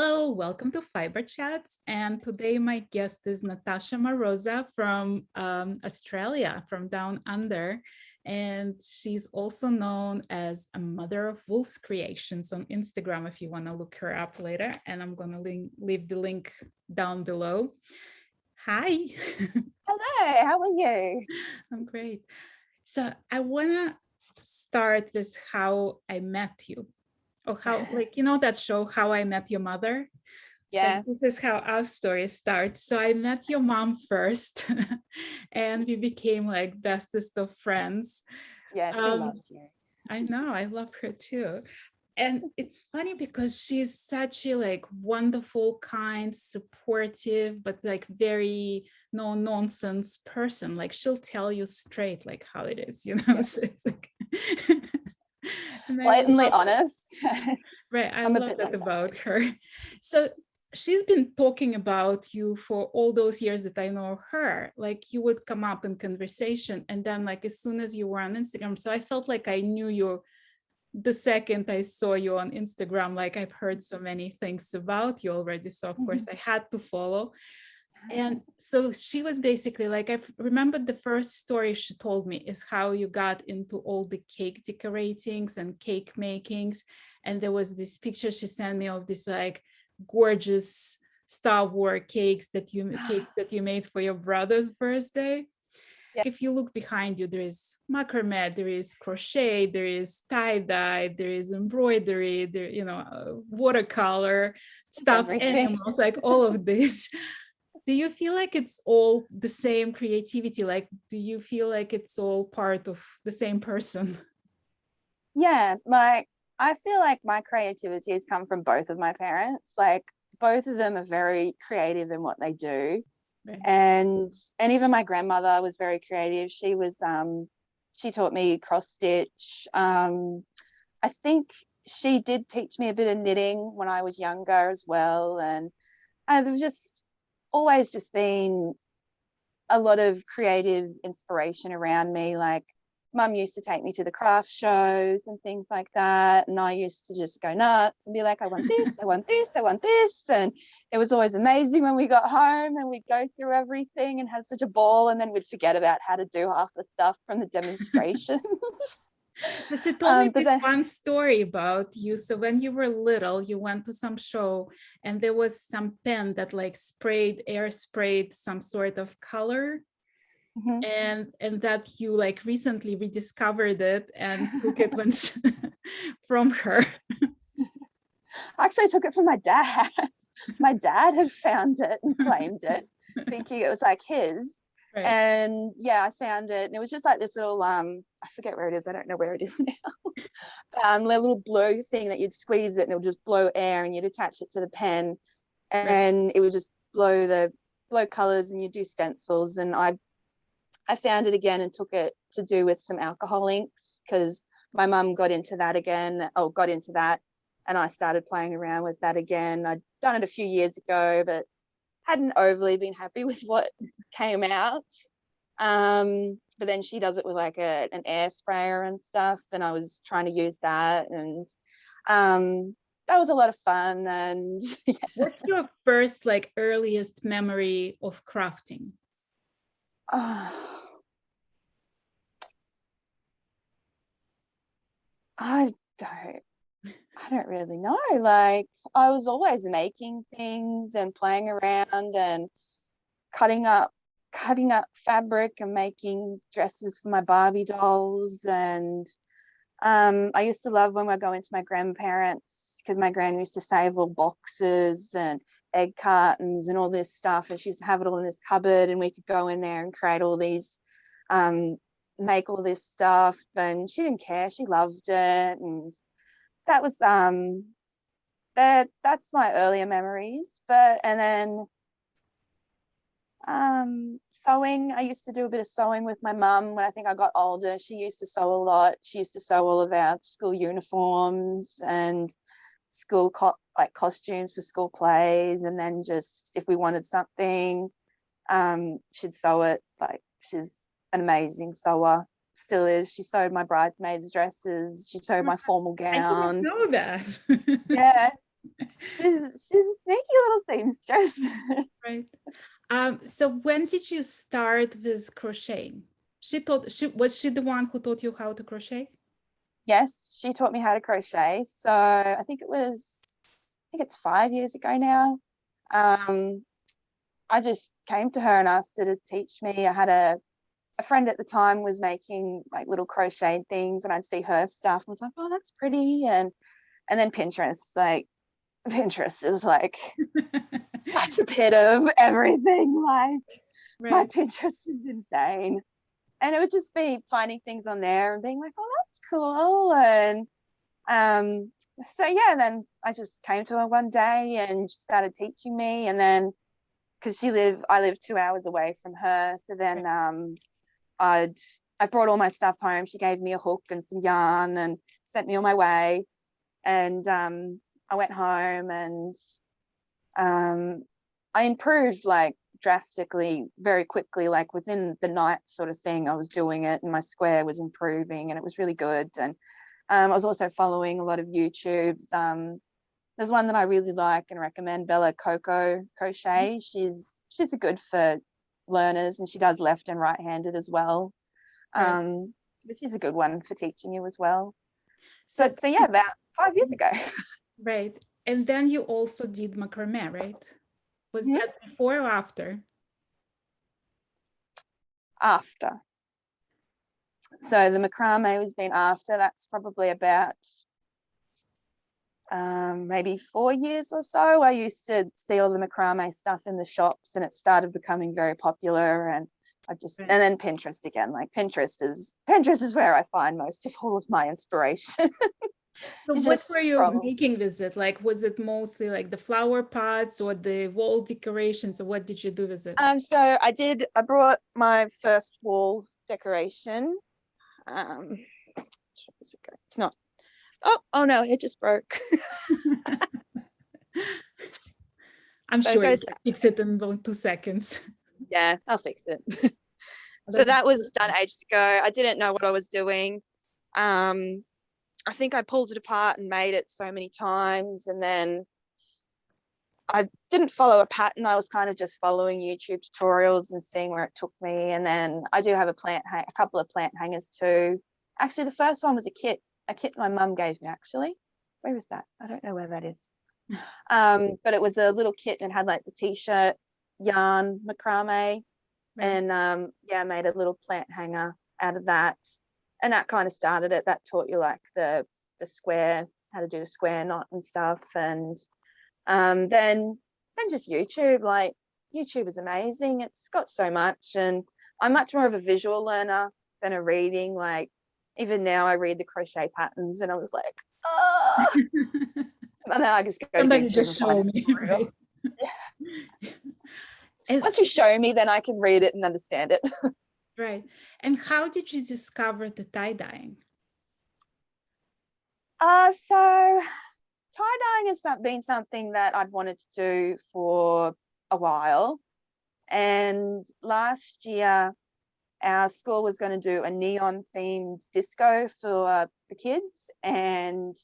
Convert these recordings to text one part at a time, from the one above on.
Hello, welcome to Fiberchats. And today my guest is Natasha Marozza from Australia, from down under. And she's also known as a mother of wolves creations on Instagram if you want to look her up later. And I'm going to leave the link down below. Hi. Hello, how are you? I'm great. So I want to start with how I met you. Or how, like, you know, that show, How I Met Your Mother? Yeah. Like, this is how our story starts. So I met your mom first and we became like bestest of friends. Yeah, she loves you. I know, I love her too. And it's funny because she's such a like wonderful, kind, supportive, but like very no nonsense person. Like she'll tell you straight like how it is, you know. Yeah. So it's like and I Blatantly love, honest. right, I I'm a love bit that like that about too. her. So she's been talking about you for all those years that I know her. Like you would come up in conversation, and then like as soon as you were on Instagram, so I felt like I knew you the second I saw you on Instagram. Like I've heard so many things about you already, so of course I had to follow. And so she was basically like, I remember the first story she told me is how you got into all the cake decoratings and cake makings. And there was this picture she sent me of this like gorgeous Star Wars cake that you made for your brother's birthday. Yeah. If you look behind you, there is macrame, there is crochet, there is tie-dye, there is embroidery, there, you know, watercolor, It's stuffed everything. animals, like all of this. Do you feel like it's all the same creativity? Like, do you feel like it's all part of the same person? Yeah, like I feel like my creativity has come from both of my parents. Like both of them are very creative in what they do. Right. And even my grandmother was very creative. She taught me cross stitch. I think she did teach me a bit of knitting when I was younger as well. And there's just always just been a lot of creative inspiration around me. Like mum used to take me to the craft shows and things like that. And I used to just go nuts and be like, I want this, I want this, I want this. And it was always amazing when we got home and we'd go through everything and have such a ball. And then we'd forget about how to do half the stuff from the demonstrations. But she told me But this then, one story about you. So when you were little, you went to some show and there was some pen that like air sprayed some sort of color. mm-hmm. And that you like recently rediscovered it and took it when from her. I actually took it from my dad. My dad had found it and claimed it, thinking it was like his. Right. And yeah, I found it, and it was just like this little I forget where it is. I don't know where it is now. A little blow thing that you'd squeeze it, and it would just blow air, and you'd attach it to the pen, Right. and it would just blow colors, and you do stencils. And I found it again and took it to do with some alcohol inks because my mum got into that again. Oh, got into that, and I started playing around with that again. I'd done it a few years ago, but hadn't overly been happy with what came out. But then she does it with like an air sprayer and stuff, and I was trying to use that, and that was a lot of fun. And yeah. What's your first like earliest memory of crafting? Oh, I don't really know. Like I was always making things and playing around and cutting up fabric and making dresses for my Barbie dolls. And I used to love when we're going to my grandparents because my gran used to save all boxes and egg cartons and all this stuff, and she used to have it all in this cupboard, and we could go in there and create all these make all this stuff. And she didn't care, she loved it. And that was that's my earlier memories. But and then sewing, I used to do a bit of sewing with my mum when I think I got older. She used to sew a lot. She used to sew all of our school uniforms and like costumes for school plays. And then just if we wanted something, she'd sew it. Like she's an amazing sewer, still is. She sewed my bridesmaids dresses, she sewed my formal I didn't gown. know that. Yeah, She's a sneaky little seamstress. Right. So when did you start with crocheting? Was she the one who taught you how to crochet? Yes, she taught me how to crochet. So I think it's 5 years ago now. I just came to her and asked her to teach me. I had a friend at the time was making like little crochet things, and I'd see her stuff and was like, oh, that's pretty. And then Pinterest is like such a pit of everything. Like my Right. Pinterest is insane. And it would just be finding things on there and being like, oh, that's cool. And so yeah, then I just came to her one day and she started teaching me. And then because I live 2 hours away from her, so then I brought all my stuff home. She gave me a hook and some yarn and sent me on my way. And I went home and I improved like drastically very quickly, like within the night sort of thing. I was doing it and my square was improving and it was really good. And I was also following a lot of YouTubes. There's one that I really like and recommend, Bella Coco Crochet. She's good for learners and she does left and right-handed as well. Right. But she's a good one for teaching you as well. So, So yeah, about 5 years ago. right. And then you also did macrame, right? Was Mhm. that before or after? After. So the macrame has been after. That's probably about maybe 4 years or so. I used to see all the macrame stuff in the shops and it started becoming very popular, and Right. and then Pinterest again. Like Pinterest is where I find most of all of my inspiration. So You what were just you scroll. making with it? Like, was it mostly like the flower pots or the wall decorations? Or what did you do with it? So I brought my first wall decoration. Um it's not, oh no, it just broke. I'm So it sure you goes can that. fix it in about 2 seconds. Yeah, I'll fix it. So That's that was done ages ago. I didn't know what I was doing. Um, I think I pulled it apart and made it so many times, and then I didn't follow a pattern. I was kind of just following YouTube tutorials and seeing where it took me. And then I do have a couple of plant hangers too. Actually, the first one was a kit my mum gave me. Actually, where is that? I don't know where that is. But it was a little kit and had like the t-shirt, yarn, macrame, right. and yeah, I made a little plant hanger out of that, and that kind of started it. That taught you like the square, how to do the square knot and stuff. And then just YouTube. Like YouTube is amazing. It's got so much, and I'm much more of a visual learner than a reading. Like even now I read the crochet patterns and I was like, oh, and then I just go to Somebody YouTube just and find show a me, tutorial. right? And Once you show me, then I can read it and understand it. right. And how did you discover the tie-dyeing? So tie-dyeing has been something that I'd wanted to do for a while. And last year, our school was going to do a neon themed disco for the kids. And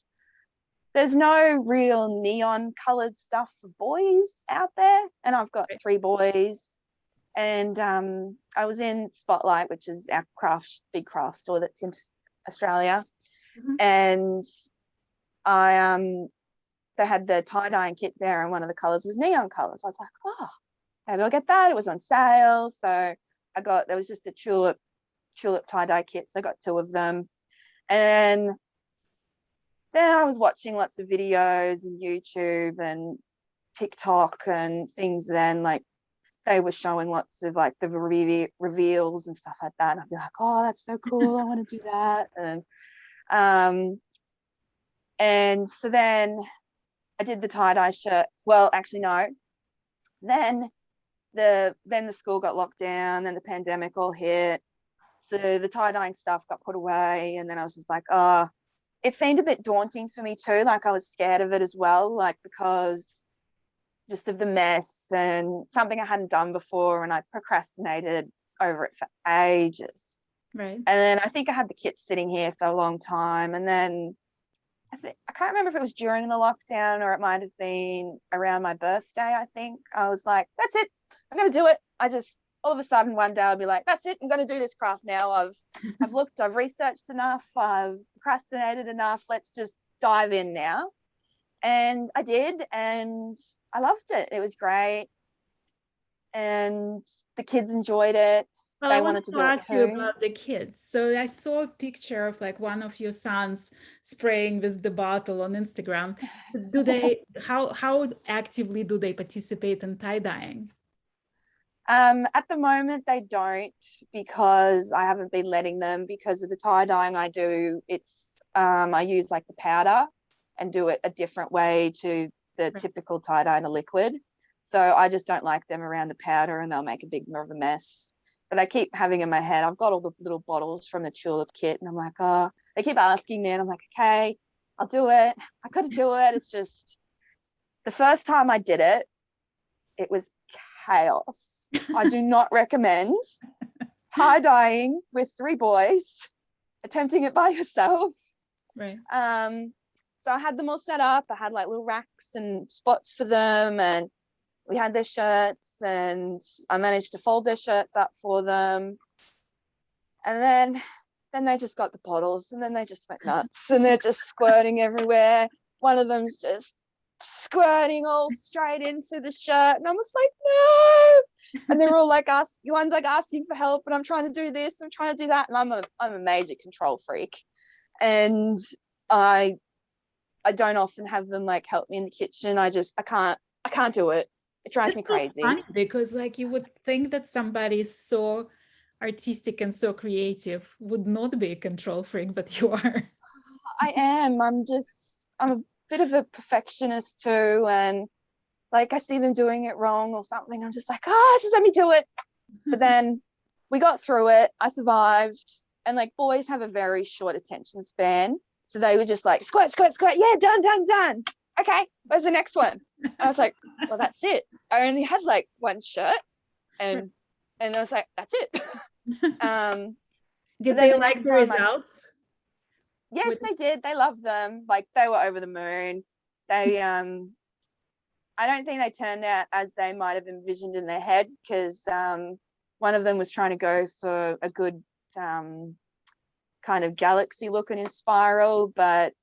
there's no real neon colored stuff for boys out there. And I've got 3 boys. And I was in Spotlight, which is our big craft store that's in Australia. Mhm. And I they had the tie-dyeing kit there, and one of the colors was neon colors. I was like, oh, maybe I'll get that. It was on sale. So there was just a tulip tie-dye kit. So I got 2 of them. And then I was watching lots of videos and YouTube and TikTok and things. Then like they were showing lots of like the reveals and stuff like that. And I'd be like, oh, that's so cool. I want to do that. And so then I did the tie-dye shirts. Well, actually, no. Then the school got locked down and the pandemic all hit. So the tie-dyeing stuff got put away. And then I was just like, oh, it seemed a bit daunting for me too. Like I was scared of it as well, like because just of the mess and something I hadn't done before, and I procrastinated over it for ages. Right. And then I think I had the kit sitting here for a long time. And then I can't remember if it was during the lockdown or it might have been around my birthday. I think I was like, that's it, I'm going to do it. I just, all of a sudden one day I'll be like, that's it, I'm going to do this craft now. I've looked, I've researched enough, I've procrastinated enough, let's just dive in now. And I did, and I loved it. It was great, and the kids enjoyed it. Well, I They wanted wanted to to do it ask you too. about the kids. So I saw a picture of like one of your sons spraying with the bottle on Instagram. Do they, how actively do they participate in tie-dyeing? At the moment, they don't, because I haven't been letting them, because of the tie dyeing I do. It's I use like the powder and do it a different way to the Right. typical tie dye in a liquid. So I just don't like them around the powder, and they'll make a big more of a mess. But I keep having in my head, I've got all the little bottles from the tulip kit, and I'm like, oh, they keep asking me, and I'm like, okay, I'll do it. I got to do it. It's just the first time I did it, it was chaos. I do not recommend tie-dyeing with 3 boys, attempting it by yourself. Right. So I had them all set up. I had like little racks and spots for them, and we had their shirts, and I managed to fold their shirts up for them. And then they just got the bottles, and then they just went nuts, and they're just squirting everywhere. One of them's just squirting all straight into the shirt, and I was like, no. And they're all like one's like asking for help, and I'm trying to do this, I'm trying to do that, and I'm a major control freak, and I don't often have them like help me in the kitchen. I can't do it. It drives That's me so crazy. funny, because like you would think that somebody so artistic and so creative would not be a control freak, but you are. I am. I'm a bit of a perfectionist too, and like I see them doing it wrong or something, I'm just like, just let me do it. But then we got through it. I survived. And like boys have a very short attention span, so they were just like squirt, squirt, squirt. Yeah, done, done, done. Okay, where's the next one? I was like, well, that's it. I only had like one shirt, and I was like, that's it. Did But then they the like next the time results? yes, they did. They loved them. Like they were over the moon. They I don't think they turned out as they might have envisioned in their head, because one of them was trying to go for a good kind of galaxy look in his spiral, but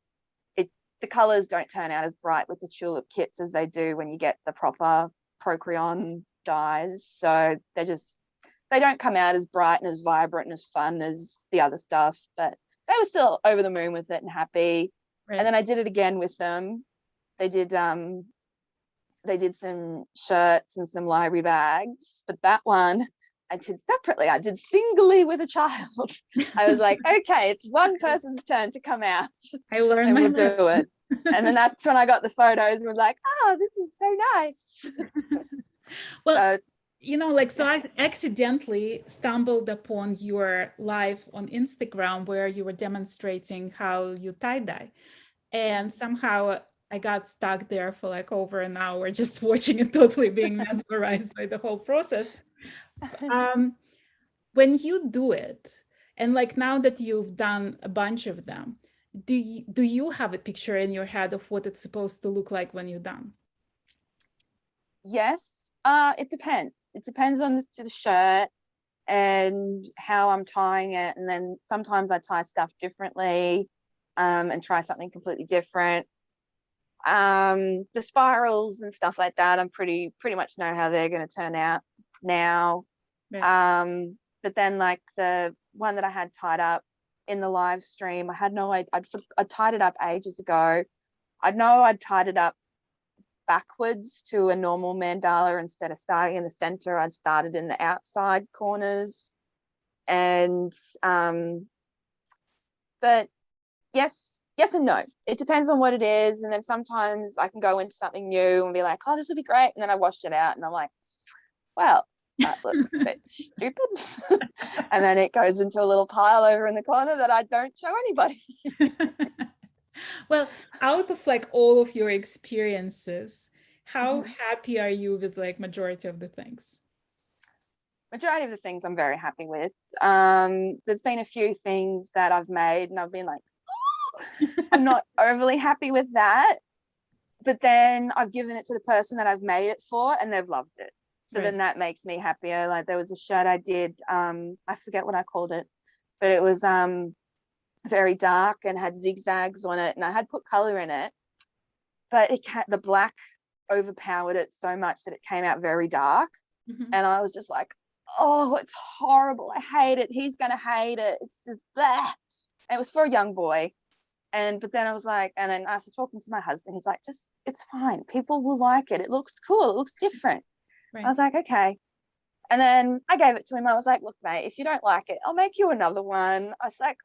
the colors don't turn out as bright with the tulip kits as they do when you get the proper Procreon dyes. So they don't come out as bright and as vibrant and as fun as the other stuff, but they were still over the moon with it and happy. Right. And then I did it again with them. They did some shirts and some library bags, but that one I did separately. I did singly with a child. I was like, okay, it's one person's turn to come out. I learned and my we'll lesson. do it. And then that's when I got the photos and was like, oh, this is so nice. Well, so I accidentally stumbled upon your live on Instagram where you were demonstrating how you tie-dye. And somehow I got stuck there for like over an hour just watching it, totally being mesmerized by the whole process. When you do it, and like now that you've done a bunch of them, do you have a picture in your head of what it's supposed to look like when you're done? Yes, it depends. It depends on the shirt and how I'm tying it. And then sometimes I tie stuff differently and try something completely different. The spirals and stuff like that, I'm pretty much know how they're going to turn out now. Yeah. But then like the one that I had tied up in the live stream, I had no idea. I tied it up ages ago. I'd tied it up backwards to a normal mandala. Instead of starting in the center, I'd started in the outside corners. And but yes and no. It depends on what it is. And then sometimes I can go into something new and be like, oh, this will be great. And then I wash it out and I'm like, well, that looks a bit stupid. And then it goes into a little pile over in the corner that I don't show anybody. Well, out of like all of your experiences, how happy are you with like majority of the things? Majority of the things I'm very happy with. There's been a few things that I've made and I've been like, I'm not overly happy with that. But then I've given it to the person that I've made it for, and they've loved it. So Right. then that makes me happier. Like there was a shirt I did, I forget what I called it, but it was very dark and had zigzags on it, and I had put color in it, but the black overpowered it so much that it came out very dark. Mhm. And I was just like, oh, it's horrible. I hate it. He's gonna hate it. It's just blah. And it was for a young boy. But then I was like, and then after talking to my husband, he's like, just, it's fine. People will like it. It looks cool. It looks different. I Right. was like, okay. And then I gave it to him. I was like, look, mate, if you don't like it, I'll make you another one. I was like,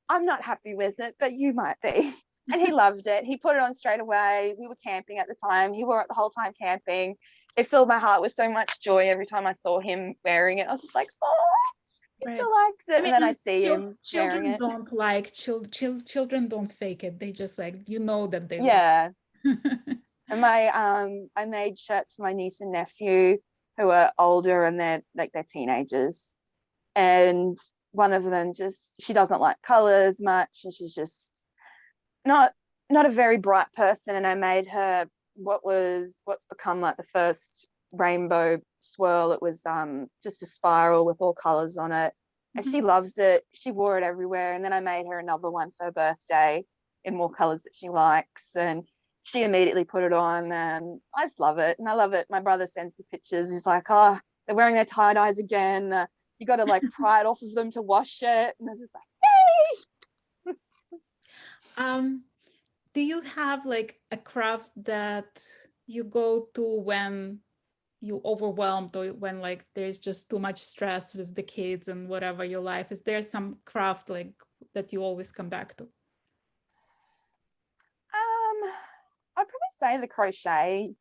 I'm not happy with it, but you might be. And he loved it. He put it on straight away. We were camping at the time. He wore it the whole time camping. It filled my heart with so much joy every time I saw him wearing it. I was just like, oh, he Right. still likes it. I And then I mean, see him wearing children it. don't like children don't fake it. They just like, you know, that they love Yeah. it. And I made shirts for my niece and nephew who are older, and they're teenagers. And one of them, just, she doesn't like colors much, and she's just not a very bright person. And I made her what's become like the first rainbow swirl. It was just a spiral with all colors on it, and Mhm. she loves it. She wore it everywhere. And then I made her another one for her birthday in more colors that she likes, and she immediately put it on, and I just love it. And I love it. My brother sends me pictures. He's like, oh, they're wearing their tie-dyes again. You got to like pry it off of them to wash it. And I was just like, hey. Um, do you have like a craft that you go to when you overwhelmed, or when like there's just too much stress with the kids and whatever your life is? There some craft like that you always come back to? I'd probably say the crochet.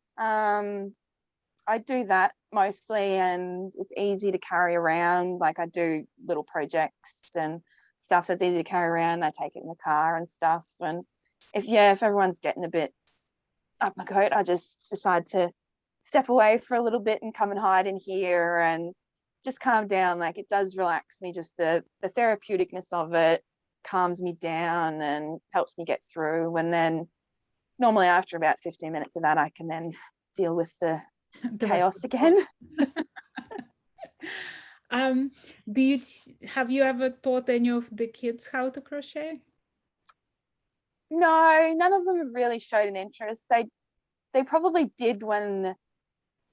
I do that mostly, and it's easy to carry around. Like I do little projects and stuff, so it's easy to carry around. I take it in the car and stuff. And if everyone's getting a bit up my goat, I just decide to step away for a little bit and come and hide in here and just calm down. Like it does relax me. Just the therapeuticness of it calms me down and helps me get through. And then normally after about 15 minutes of that, I can then deal with the The rest of chaos the day. again. Um, do you have you ever taught any of the kids how to crochet? No, none of them have really showed an interest. They probably did when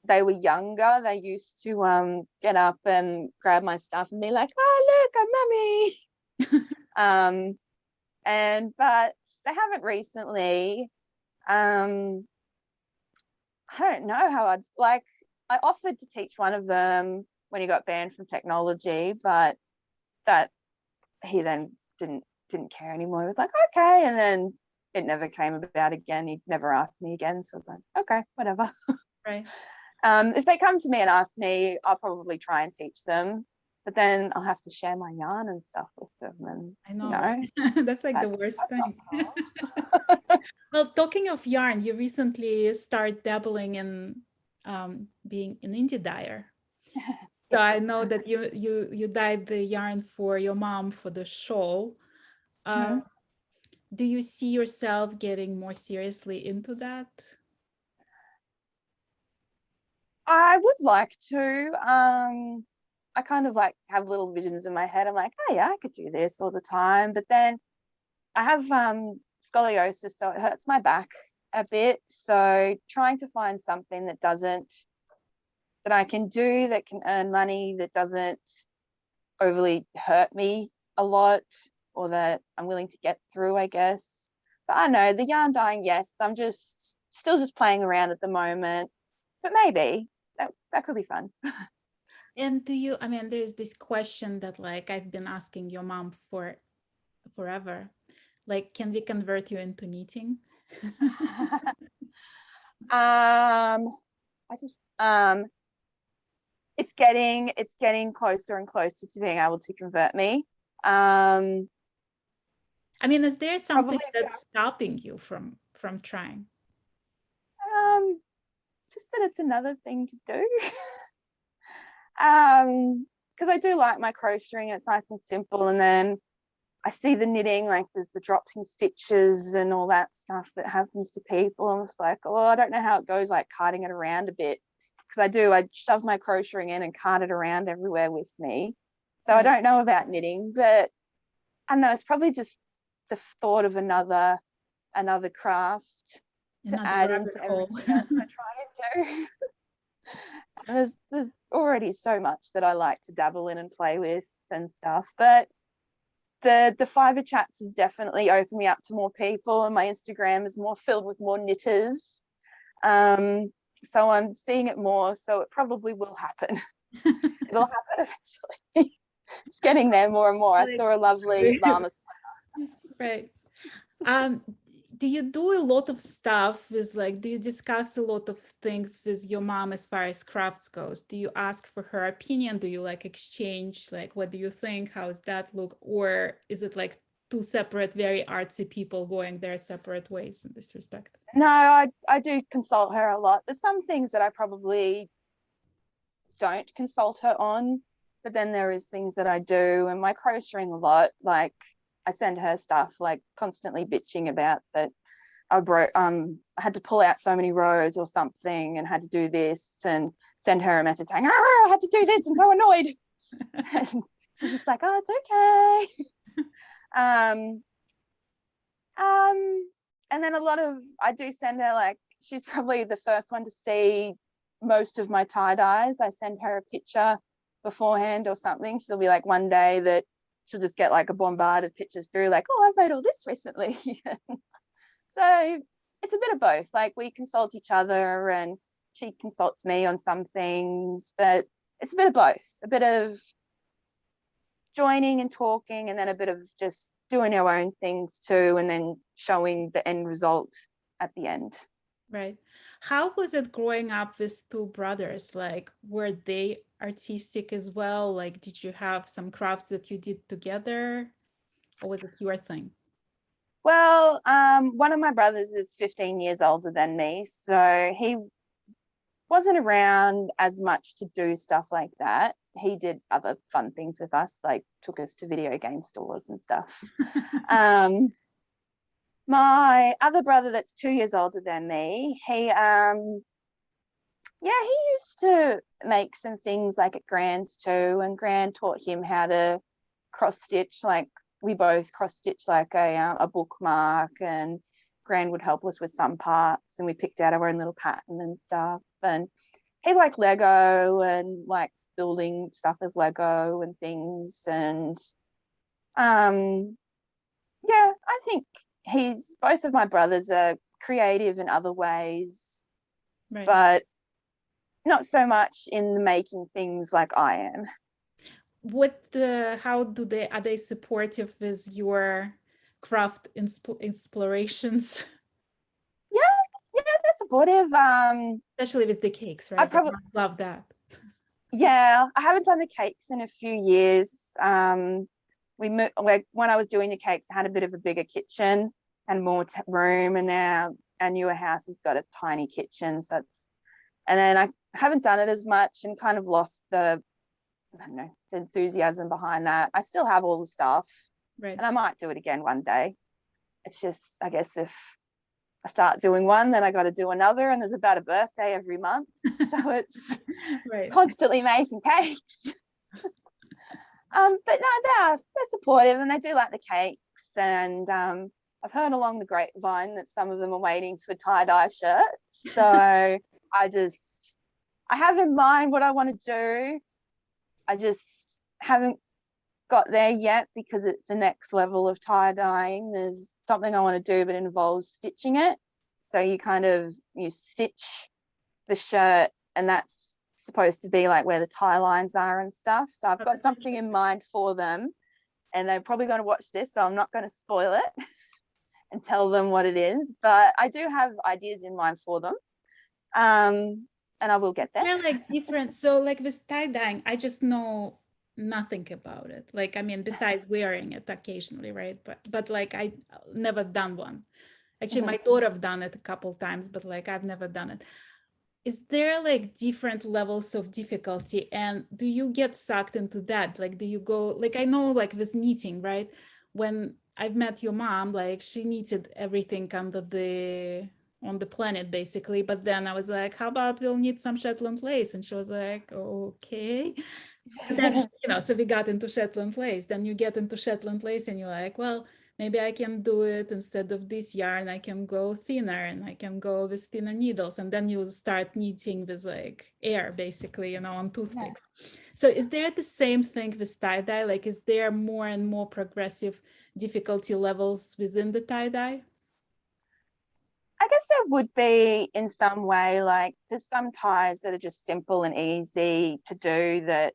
they were younger. They used to get up and grab my stuff and be like, oh look, I'm mummy. But they haven't recently. I don't know how I offered to teach one of them when he got banned from technology, but that he then didn't care anymore. He was like, okay. And then it never came about again. He never asked me again. So I was like, okay, whatever. Right. If they come to me and ask me, I'll probably try and teach them. But then I'll have to share my yarn and stuff with them. And, I know, right? That's like the worst that's thing. not fun. Well, talking of yarn, you recently started dabbling in being an indie dyer. So I Yes. know that you dyed the yarn for your mom for the show. Uh, Mhm. do you see yourself getting more seriously into that? I would like to. I kind of like have little visions in my head. I'm like, oh yeah, I could do this all the time. But then I have scoliosis, so it hurts my back a bit. So trying to find something that I can do, that can earn money, that doesn't overly hurt me a lot, or that I'm willing to get through, I guess. But I don't know, the yarn dyeing, yes, I'm just still just playing around at the moment. But maybe that could be fun. And I mean, there's this question that like I've been asking your mom for forever. Like, can we convert you into knitting? I just it's getting closer and closer to being able to convert me. I mean, is there Probably something that's stopping you from trying? just that it's another thing to do. Because I do like my crocheting. It's nice and simple, and then I see the knitting, like there's the drops in stitches and all that stuff that happens to people. I'm just like, oh, I don't know how it goes, like carting it around a bit. Because I shove my crocheting in and cart it around everywhere with me. So I don't know about knitting, but I don't know, it's probably just the thought of another craft to add into everything else I try and do. And there's already so much that I like to dabble in and play with and stuff, but the Fiberchats has definitely opened me up to more people, and my Instagram is more filled with more knitters. So I'm seeing it more, so it probably will happen. It'll happen eventually. It's getting there more and more. I saw a lovely llama sweater. Right. Do you do a lot of stuff with, like, do you discuss a lot of things with your mom as far as crafts goes? Do you ask for her opinion? Do you like exchange, like, what do you think? How does that look? Or is it like two separate, very artsy people going their separate ways in this respect? No, I do consult her a lot. There's some things that I probably don't consult her on, but then there is things that I do, and my crocheting a lot, like I send her stuff, like constantly bitching about that I had to pull out so many rows or something and had to do this, and send her a message saying, I had to do this, I'm so annoyed. And she's just like, oh, it's okay. And then I do send her, like, she's probably the first one to see most of my tie-dyes. I send her a picture beforehand or something. She'll be like, one day that she'll just get like a bombard of pictures through, like, oh, I've made all this recently. So it's a bit of both. Like, we consult each other and she consults me on some things, but it's a bit of both, a bit of joining and talking, and then a bit of just doing our own things too, and then showing the end result at the end. Right. How was it growing up with two brothers? Like, were they artistic as well? Like, did you have some crafts that you did together, or was it your thing? Well, one of my brothers is 15 years older than me, so he wasn't around as much to do stuff like that. He did other fun things with us, like took us to video game stores and stuff. My other brother that's 2 years older than me, he used to make some things like at Grand's too, and Grand taught him how to cross stitch. Like, we both cross stitch like a bookmark, and Grand would help us with some parts, and we picked out our own little pattern and stuff. And he liked Lego and likes building stuff with Lego and things. And I think both of my brothers are creative in other ways, right, but not so much in making things like I am. Are they supportive with your craft explorations? Yeah, they're supportive. Especially with the cakes, right? I love that. Yeah, I haven't done the cakes in a few years. We moved, like, when I was doing the cakes, I had a bit of a bigger kitchen and more room, and now our newer house has got a tiny kitchen. And then I haven't done it as much and kind of lost the enthusiasm behind that. I still have all the stuff, right, and I might do it again one day. It's just, I guess, if I start doing one, then I got to do another, and there's about a birthday every month, so it's right, it's constantly making cakes. But no, they're supportive, and they do like the cakes. And I've heard along the grapevine that some of them are waiting for tie-dye shirts. So I have in mind what I want to do. I just haven't got there yet because it's the next level of tie-dyeing. There's something I want to do, but it involves stitching it. So you stitch the shirt, and that's supposed to be like where the tie lines are and stuff. So I've got something in mind for them, and they're probably going to watch this, so I'm not going to spoil it and tell them what it is, but I do have ideas in mind for them, and I will get there. They're like different. So like with tie-dyeing, I just know nothing about it. Like, I mean, besides wearing it occasionally, right? But like, I never done one. Actually, my daughter have done it a couple times, but like, I've never done it. Is there like different levels of difficulty, and do you get sucked into that? Like, do you go, like, I know like with knitting, right? when I've met your mom, like she knitted everything on the planet basically. But then I was like, how about we'll knit some Shetland lace? And she was like, okay. And then, so we got into Shetland lace. Then you get into Shetland lace and you're like, well, maybe I can do it instead of this yarn. I can go thinner and I can go with thinner needles. And then you start knitting with like air, basically, on toothpicks. Yeah. So is there the same thing with tie-dye? Like, is there more and more progressive difficulty levels within the tie-dye? I guess there would be in some way. Like there's some ties that are just simple and easy to do that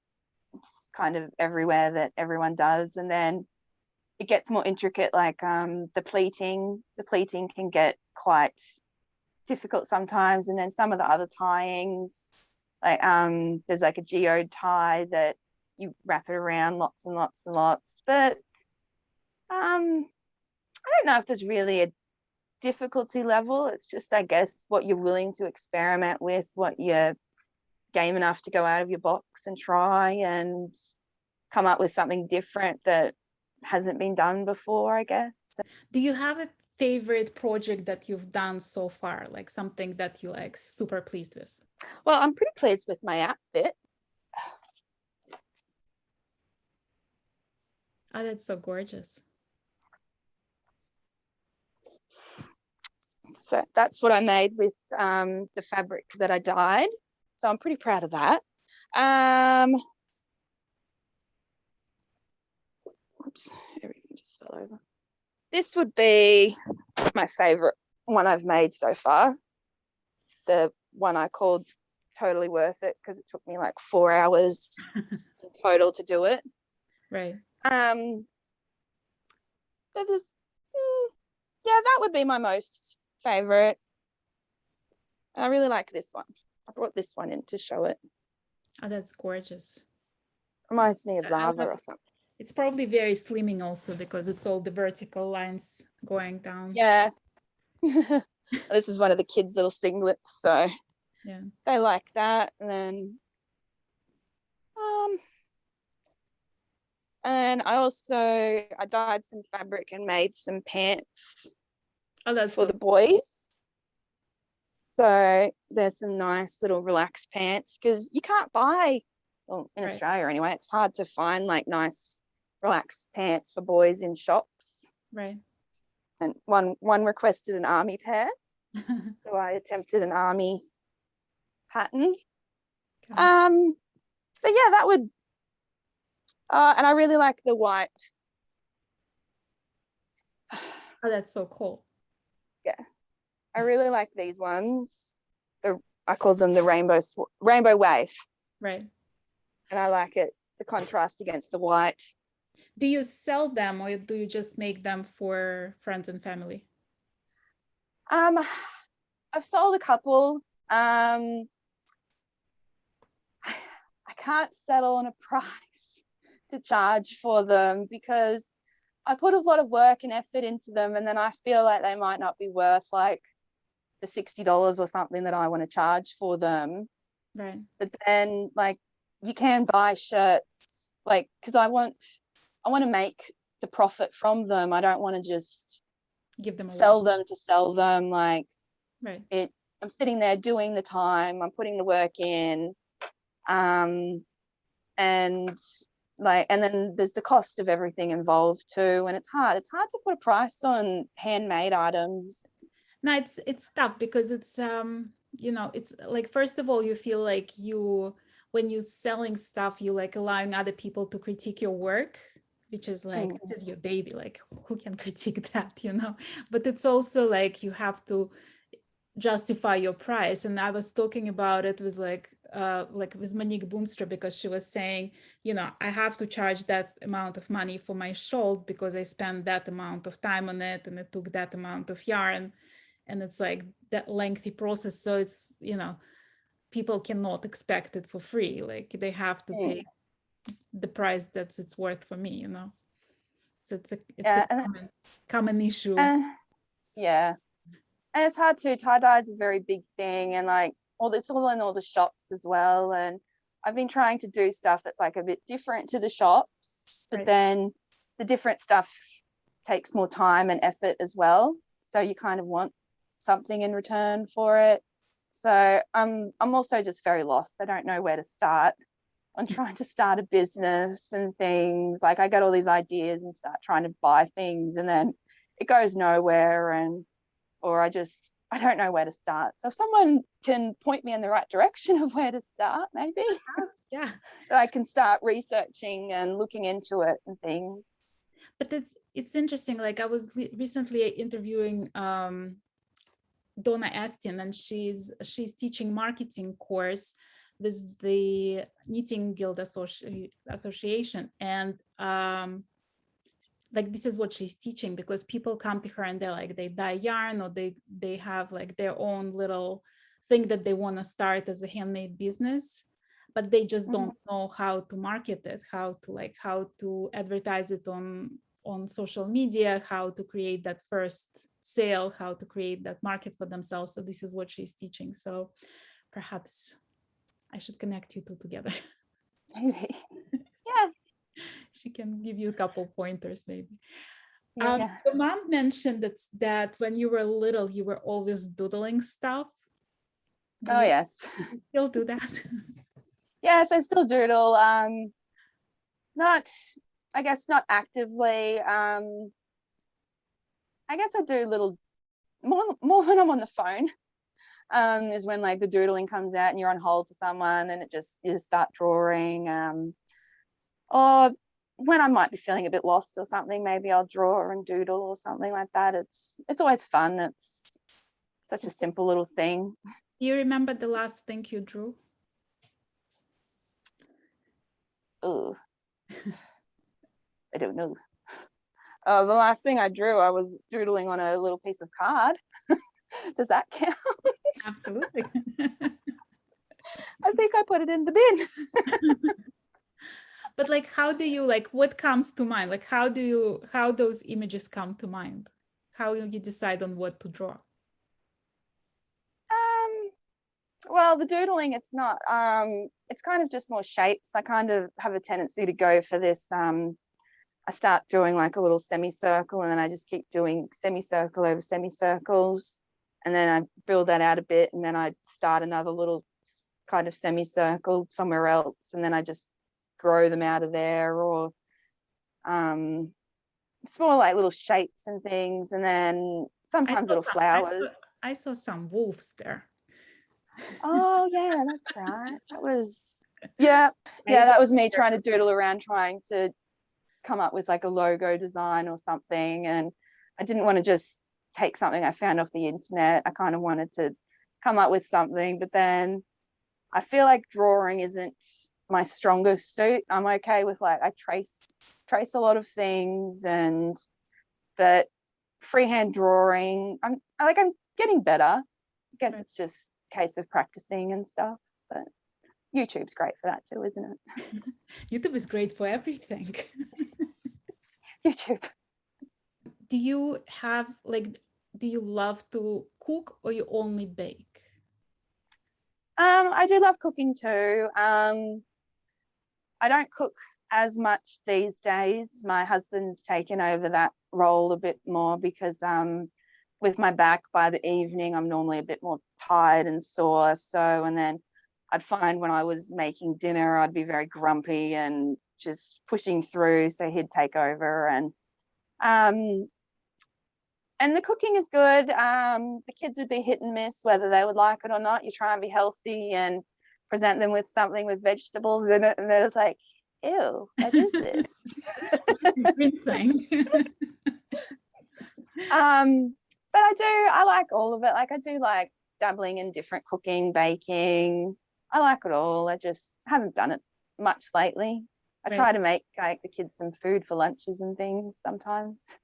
it's kind of everywhere that everyone does, and then it gets more intricate, like the pleating can get quite difficult sometimes, and then some of the other tyings, like there's like a geode tie that you wrap it around lots and lots and lots, but I don't know if there's really a difficulty level. It's just, I guess, what you're willing to experiment with, what you're game enough to go out of your box and try and come up with something different that hasn't been done before, I guess. Do you have a favorite project that you've done so far, like something that you like super pleased with? Well, I'm pretty pleased with my outfit. Oh, that's so gorgeous. So that's what I made with the fabric that I dyed. So I'm pretty proud of that. Oops, everything just fell over. This would be my favorite one I've made so far. The one I called Totally Worth It, because it took me like 4 hours in total to do it. Right. But yeah, that would be my most favorite. And I really like this one. I brought this one in to show it. Oh, that's gorgeous. Reminds me of lava or something. It's probably very slimming also because it's all the vertical lines going down. Yeah. This is one of the kids' little singlets, so yeah, they like that. And then and I dyed some fabric and made some pants for the boys. So there's some nice little relaxed pants, because you can't buy, well, in Australia anyway, it's hard to find like nice relaxed pants for boys in shops. Right. And one requested an army pair. So I attempted an army pattern. But yeah, that would and I really like the white. Oh, that's so cool. Yeah, I really like these ones. I call them the rainbow wave. Right. And I like it, the contrast against the white. Do you sell them or do you just make them for friends and family? I've sold a couple. I can't settle on a price to charge for them, because I put a lot of work and effort into them, and then I feel like they might not be worth like the $60 or something that I want to charge for them. Right. But then like you can buy shirts, like, because I want to make the profit from them. I don't want to just give them away. Sell them. Like, right. I'm sitting there doing the time, I'm putting the work in, and then there's the cost of everything involved too, and it's hard to put a price on handmade items. No, it's tough because it's it's like, first of all, you feel like when you're selling stuff, you like allowing other people to critique your work, which is like, this is your baby, like who can critique that, but it's also like you have to justify your price. And I was talking about it with like with Monique Boomstra, because she was saying, I have to charge that amount of money for my shawl because I spent that amount of time on it and it took that amount of yarn, and it's like that lengthy process. So it's, people cannot expect it for free. Like they have to pay the price that it's worth for me, So it's a common issue. Yeah. And it's hard to, tie-dye is a very big thing, and like it's all in all the shops as well. And I've been trying to do stuff that's like a bit different to the shops, but then the different stuff takes more time and effort as well. So you kind of want something in return for it. So I'm also just very lost. I don't know where to start on trying to start a business and things. Like I get all these ideas and start trying to buy things and then it goes nowhere, or I don't know where to start. So if someone can point me in the right direction of where to start, maybe Yeah, that I can start researching and looking into it and things. but it's interesting. Like I was recently interviewing Donna Astin, and she's teaching marketing course with the Knitting Guild Association, and like this is what she's teaching, because people come to her and they're like, they dye yarn, or they have like their own little thing that they want to start as a handmade business, but they just don't know how to market it, how to advertise it on social media, how to create that first sale, how to create that market for themselves. So this is what she's teaching. So perhaps I should connect you two together. Maybe. Yeah. She can give you a couple pointers maybe. Yeah. Your mom mentioned that when you were little, you were always doodling stuff. Oh, yes. Still do that? Yes, I still doodle. Not actively. I guess I do little more when I'm on the phone. Is when like the doodling comes out and you're on hold to someone and you just start drawing. Or when I might be feeling a bit lost or something, maybe I'll draw and doodle or something like that. It's always fun. It's such a simple little thing. Do you remember the last thing you drew? Oh, I don't know. The last thing I drew, I was doodling on a little piece of card. Does that count? Absolutely. I think I put it in the bin. But like, how do you, like, what comes to mind? Like, how those images come to mind? How you decide on what to draw? Well, the doodling, it's not, it's kind of just more shapes. I kind of have a tendency to go for this. I start doing like a little semicircle and then I just keep doing semicircle over semicircles. And then I build that out a bit and then I start another little kind of semicircle somewhere else. And then I just grow them out of there, or small like little shapes and things. And then sometimes little flowers. I saw some wolves there. Oh yeah, that's right. That was that was me trying to doodle around, trying to come up with like a logo design or something. And I didn't want to just take something I found off the internet. I kind of wanted to come up with something, but then I feel like drawing isn't my strongest suit. I'm okay with like I trace a lot of things, and that freehand drawing, I'm getting better. I guess it's just case of practicing and stuff, but YouTube's great for that too, isn't it? YouTube is great for everything. YouTube. Do you have do you love to cook, or you only bake? I do love cooking too. I don't cook as much these days. My husband's taken over that role a bit more because with my back by the evening, I'm normally a bit more tired and sore. So, and then I'd find when I was making dinner, I'd be very grumpy and just pushing through. So he'd take over, and the cooking is good. The kids would be hit and miss whether they would like it or not. You try and be healthy and present them with something with vegetables in it, and they're just like, ew, what is this? Green thing. But I like all of it. Like I do like dabbling in different cooking, baking. I like it all. I just haven't done it much lately. I try to make like the kids some food for lunches and things sometimes.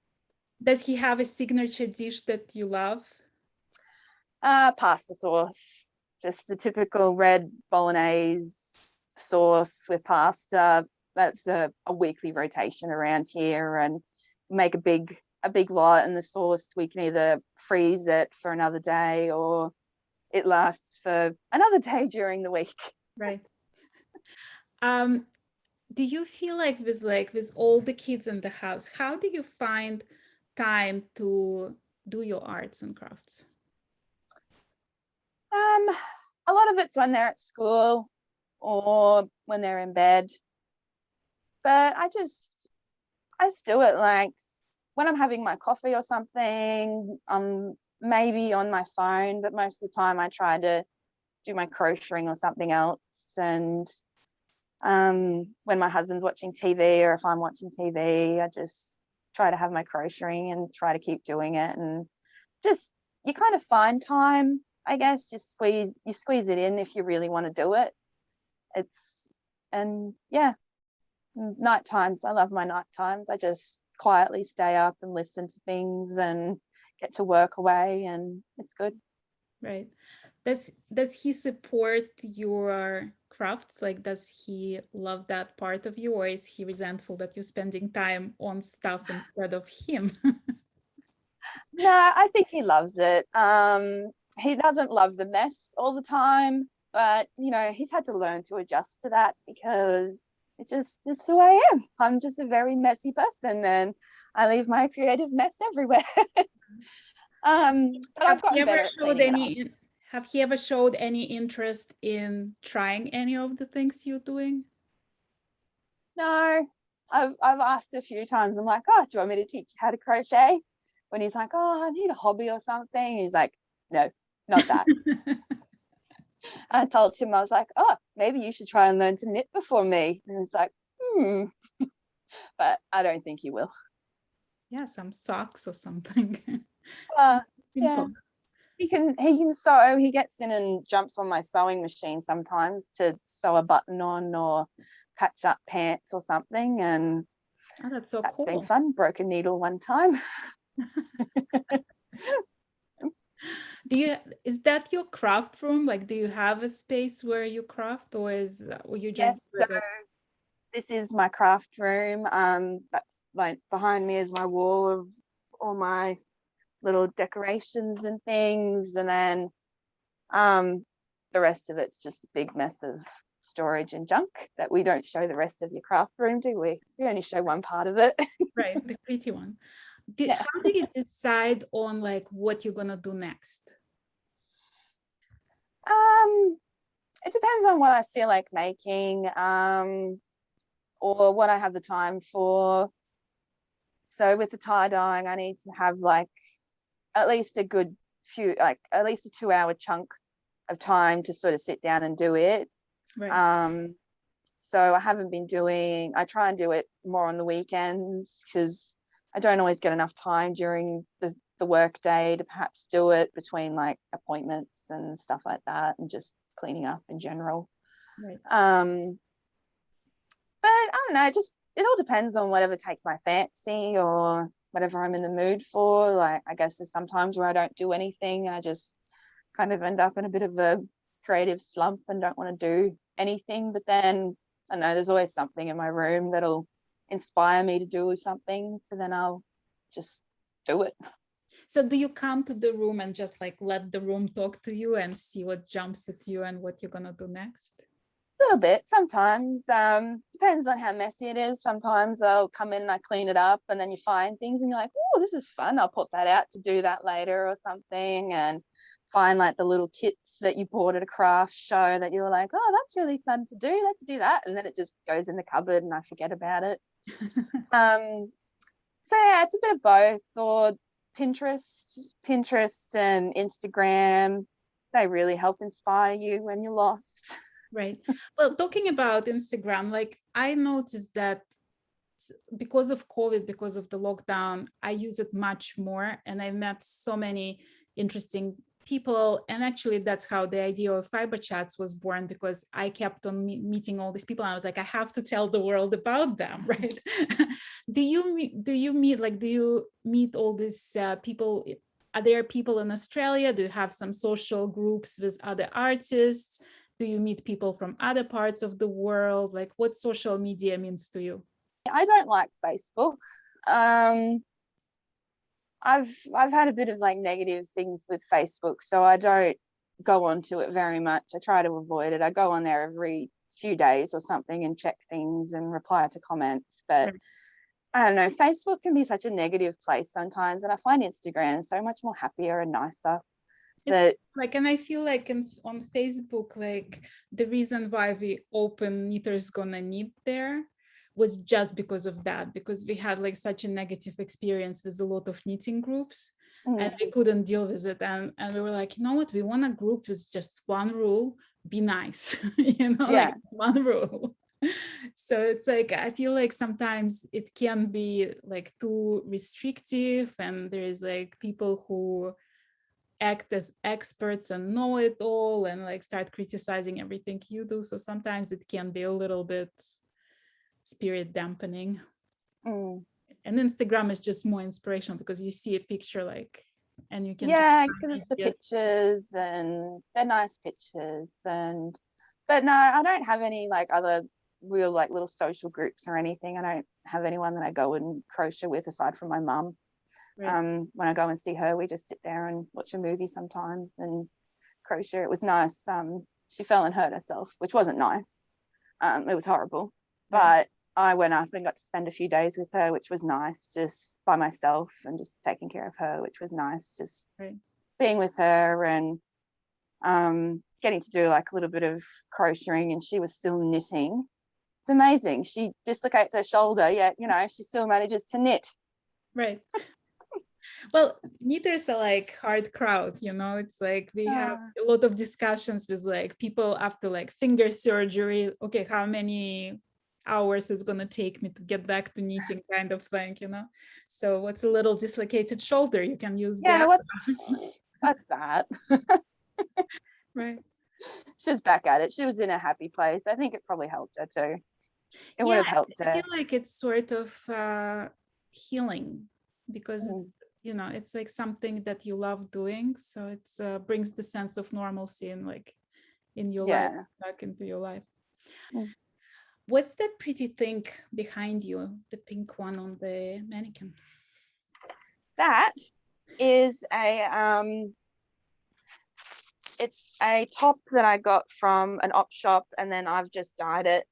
Does he have a signature dish that you love? Pasta sauce. Just a typical red bolognese sauce with pasta. That's a weekly rotation around here, and make a big lot, and the sauce we can either freeze it for another day or it lasts for another day during the week. Right. Do you feel like with all the kids in the house, how do you find time to do your arts and crafts? A lot of it's when they're at school or when they're in bed. But I just do it like when I'm having my coffee or something, maybe on my phone, but most of the time I try to do my crocheting or something else. And when my husband's watching TV or if I'm watching TV, I just try to have my crocheting and try to keep doing it. And just, you kind of find time, I guess, you squeeze it in if you really want to do it. And yeah, night times, I love my night times. I just quietly stay up and listen to things and get to work away, and it's good. Right. Does he support your crafts? Like, does he love that part of you, or is he resentful that you're spending time on stuff instead of him? No, I think he loves it. He doesn't love the mess all the time, but he's had to learn to adjust to that because it's who I am. I'm just a very messy person, and I leave my creative mess everywhere. But I've gotten better at cleaning it up. Have he ever showed any interest in trying any of the things you're doing? No, I've asked a few times. I'm like, oh, do you want me to teach you how to crochet? When he's like, oh, I need a hobby or something. He's like, no, not that. I told him, I was like, oh, maybe you should try and learn to knit before me. And he's like, but I don't think he will. Yeah, some socks or something. Yeah. He can sew. He gets in and jumps on my sewing machine sometimes to sew a button on or patch up pants or something. And that's so that's cool. been fun. Broke a needle one time. Is that your craft room? Like, do you have a space where you craft, or you just? Yes, so this is my craft room. That's like behind me is my wall of all my little decorations and things, and then the rest of it's just a big mess of storage and junk that we don't show the rest of your craft room, do we? We only show one part of it. Right, the pretty one. How do you decide on like what you're gonna do next? It depends on what I feel like making, or what I have the time for. So with the tie-dyeing, I need to have like at least a 2-hour chunk of time to sort of sit down and do it. Right. So I try and do it more on the weekends because I don't always get enough time during the work day to perhaps do it between like appointments and stuff like that, and just cleaning up in general. Right. But I don't know, it all depends on whatever takes my fancy or whatever I'm in the mood for. Like, I guess there's sometimes where I don't do anything. I just kind of end up in a bit of a creative slump and don't want to do anything. But then I know there's always something in my room that'll inspire me to do something. So then I'll just do it. So do you come to the room and just like let the room talk to you and see what jumps at you and what you're gonna do next? A little bit sometimes. Depends on how messy it is. Sometimes I'll come in and I clean it up, and then you find things and you're like, oh, this is fun, I'll put that out to do that later or something, and find like the little kits that you bought at a craft show that you're like, oh, that's really fun to do, let's do that, and then it just goes in the cupboard and I forget about it. So yeah, it's a bit of both. Or Pinterest and Instagram, they really help inspire you when you're lost. Right. Well, talking about Instagram, like I noticed that because of COVID, because of the lockdown, I use it much more, and I met so many interesting people. And actually that's how the idea of Fiberchats was born, because I kept on meeting all these people and I was like, I have to tell the world about them, right? Do you meet all these people? Are there people in Australia? Do you have some social groups with other artists? Do you meet people from other parts of the world? Like, what social media means to you? I don't like Facebook. I've had a bit of like negative things with Facebook, so I don't go onto it very much. I try to avoid it. I go on there every few days or something and check things and reply to comments, but I don't know, Facebook can be such a negative place sometimes, and I find Instagram so much more happier and nicer. It's like, and I feel like on Facebook, like the reason why we open Knitters Gonna Knit there was just because of that, because we had like such a negative experience with a lot of knitting groups and we couldn't deal with it. And we were like, you know what, we want a group with just one rule, be nice, like one rule. So it's like, I feel like sometimes it can be like too restrictive, and there's like people who act as experts and know it all and like start criticizing everything you do. So sometimes it can be a little bit spirit dampening. And Instagram is just more inspirational because you see a picture like, and you can because it's the pictures and they're nice pictures. And but no, I don't have any like other real like little social groups or anything. I don't have anyone that I go and crochet with aside from my mum. When I go and see her, we just sit there and watch a movie sometimes and crochet. It was nice. She fell and hurt herself, which wasn't nice. It was horrible, but I went up and got to spend a few days with her, which was nice, just by myself and just taking care of her, which was nice, just being with her and getting to do like a little bit of crocheting, and she was still knitting. It's amazing. She dislocates her shoulder, yet she still manages to knit. Well, knitters are like hard crowd, it's like we have a lot of discussions with like people after like finger surgery. Okay, how many hours it's going to take me to get back to knitting, kind of thing, So what's a little dislocated shoulder? You can use what's that? Right. She's back at it. She was in a happy place. I think it probably helped her too. It would have helped her. I feel like it's sort of healing because it's like something that you love doing, so it brings the sense of normalcy and like in your life back into your life. What's that pretty thing behind you, the pink one on the mannequin? That is a it's a top that I got from an op shop, and then I've just dyed it.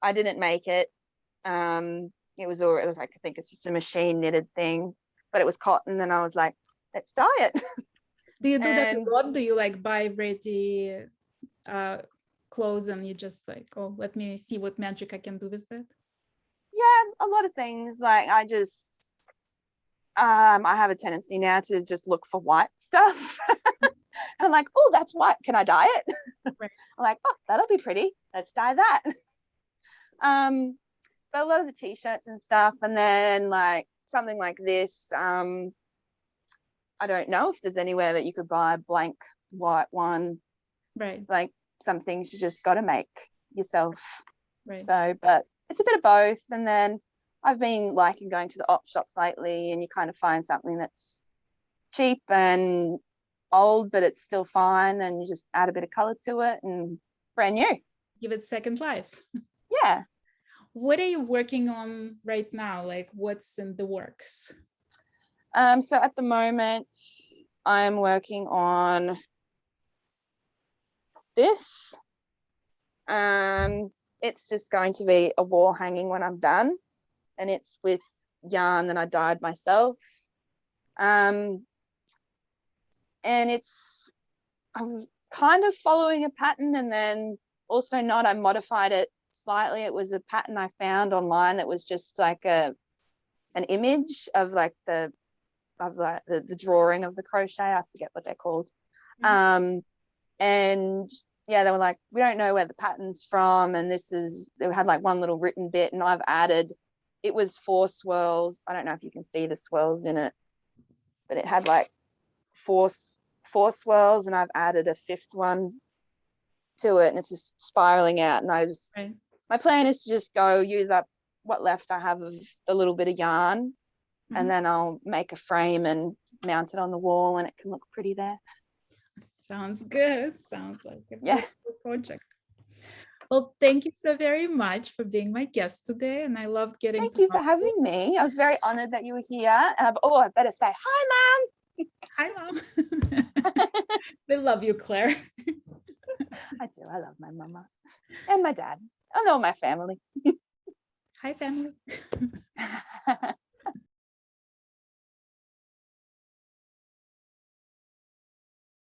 I didn't make it. It was like, I think it's just a machine knitted thing, but it was cotton, and I was like, let's dye it. Do you do that a lot? Do you like buy ready clothes and you just like, oh, let me see what magic I can do with that? Yeah, a lot of things. Like I just I have a tendency now to just look for white stuff. And I'm like, oh, that's white, can I dye it? I'm like, oh, that'll be pretty, let's dye that. But a lot of the t-shirts and stuff, and then like something like this, I don't know if there's anywhere that you could buy a blank white one, like some things you just got to make yourself. So, but it's a bit of both. And then I've been liking going to the op shops lately, and you kind of find something that's cheap and old, but it's still fine, and you just add a bit of color to it and brand new, give it second life. Yeah. What are you working on right now? Like what's in the works? So at the moment I'm working on this. It's just going to be a wall hanging when I'm done, and it's with yarn that I dyed myself. And I'm kind of following a pattern, and then also not. I modified it slightly. It was a pattern I found online that was just like an image of like the drawing of the crochet. I forget what they're called. And yeah, they were like, we don't know where the pattern's from, and they had like one little written bit, and I've added, it was 4 swirls. I don't know if you can see the swirls in it, but it had like four swirls, and I've added a 5th one to it, and it's just spiraling out. And my plan is to just go use up what left I have of the little bit of yarn, and then I'll make a frame and mount it on the wall, and it can look pretty there. Sounds good. Sounds like a beautiful project. Well, thank you so very much for being my guest today, and I loved getting. Thank you for having me. I was very honored that you were here. And I better say hi, Mom. Hi, Mom. We love you, Claire. I do. I love my mama and my dad and all my family. Hi, family.